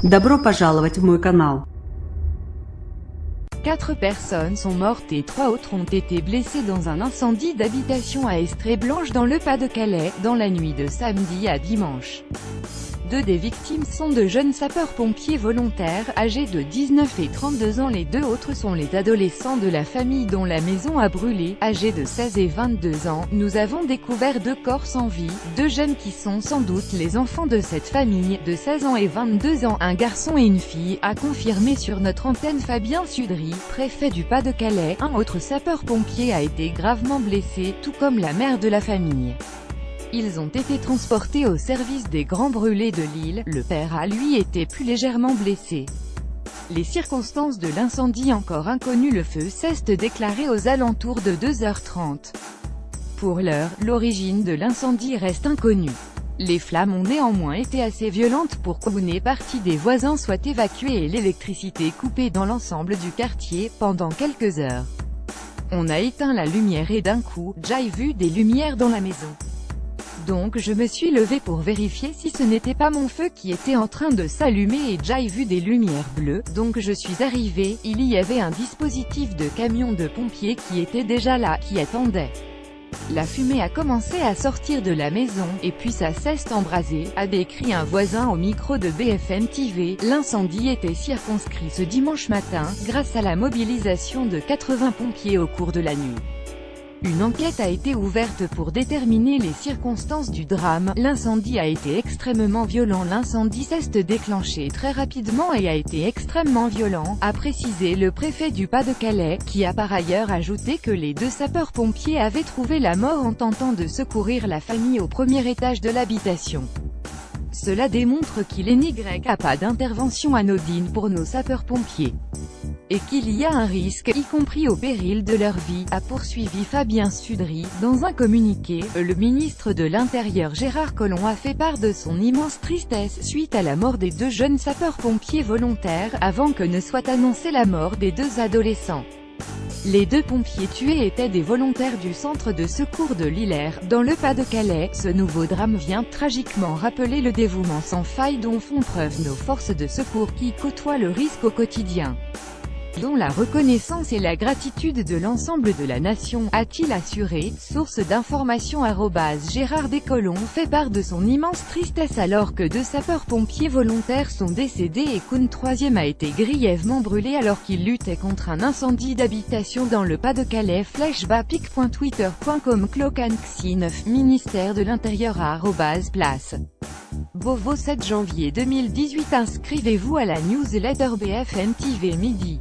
Добро пожаловать в мой канал. 4 personnes sont mortes et 3 autres ont été blessées dans un incendie d'habitation à Estrée-Blanche dans le Pas-de-Calais, dans la nuit de samedi à dimanche. 2 des victimes sont de jeunes sapeurs-pompiers volontaires, âgés de 19 et 32 ans. Les 2 autres sont les adolescents de la famille dont la maison a brûlé, âgés de 16 et 22 ans. Nous avons découvert 2 corps sans vie, 2 jeunes qui sont sans doute les enfants de cette famille, de 16 ans et 22 ans, un garçon et une fille, a confirmé sur notre antenne Fabien Sudry, préfet du Pas-de-Calais. Un autre sapeur-pompier a été gravement blessé, tout comme la mère de la famille. Ils ont été transportés au service des grands brûlés de Lille. Le père a lui été plus légèrement blessé. Les circonstances de l'incendie encore inconnues. Le feu s'est déclaré aux alentours de 2h30. Pour l'heure, l'origine de l'incendie reste inconnue. Les flammes ont néanmoins été assez violentes pour qu'une partie des voisins soit évacuée et l'électricité coupée dans l'ensemble du quartier, pendant quelques heures. On a éteint la lumière et d'un coup, j'ai vu des lumières dans la maison. Donc je me suis levé pour vérifier si ce n'était pas mon feu qui était en train de s'allumer et j'ai vu des lumières bleues, donc je suis arrivé. Il y avait un dispositif de camion de pompiers qui était déjà là, qui attendait. La fumée a commencé à sortir de la maison, et puis ça s'est embrasé, a décrit un voisin au micro de BFM TV. L'incendie était circonscrit ce dimanche matin, grâce à la mobilisation de 80 pompiers au cours de la nuit. Une enquête a été ouverte pour déterminer les circonstances du drame. L'incendie a été extrêmement violent. L'incendie s'est déclenché très rapidement et a été extrêmement violent, a précisé le préfet du Pas-de-Calais, qui a par ailleurs ajouté que les 2 sapeurs-pompiers avaient trouvé la mort en tentant de secourir la famille au premier étage de l'habitation. Cela démontre qu'il n'y a pas d'intervention anodine pour nos sapeurs-pompiers. Et qu'il y a un risque, y compris au péril de leur vie, a poursuivi Fabien Sudry. Dans un communiqué, le ministre de l'Intérieur Gérard Collomb a fait part de son immense tristesse suite à la mort des 2 jeunes sapeurs-pompiers volontaires, avant que ne soit annoncée la mort des 2 adolescents. Les 2 pompiers tués étaient des volontaires du centre de secours de Lillers, dans le Pas-de-Calais. Ce nouveau drame vient tragiquement rappeler le dévouement sans faille dont font preuve nos forces de secours qui côtoient le risque au quotidien, dont la reconnaissance et la gratitude de l'ensemble de la nation, a-t-il assuré. Source d'information Gérard Collomb fait part de son immense tristesse alors que 2 sapeurs-pompiers volontaires sont décédés et qu'une 3e a été grièvement brûlée alors qu'il luttait contre un incendie d'habitation dans le Pas-de-Calais. Flashbapic.twitter.com Clocanxi 9 Ministère de l'Intérieur @place. Beauvau 7 janvier 2018. Inscrivez-vous à la newsletter BFM TV midi.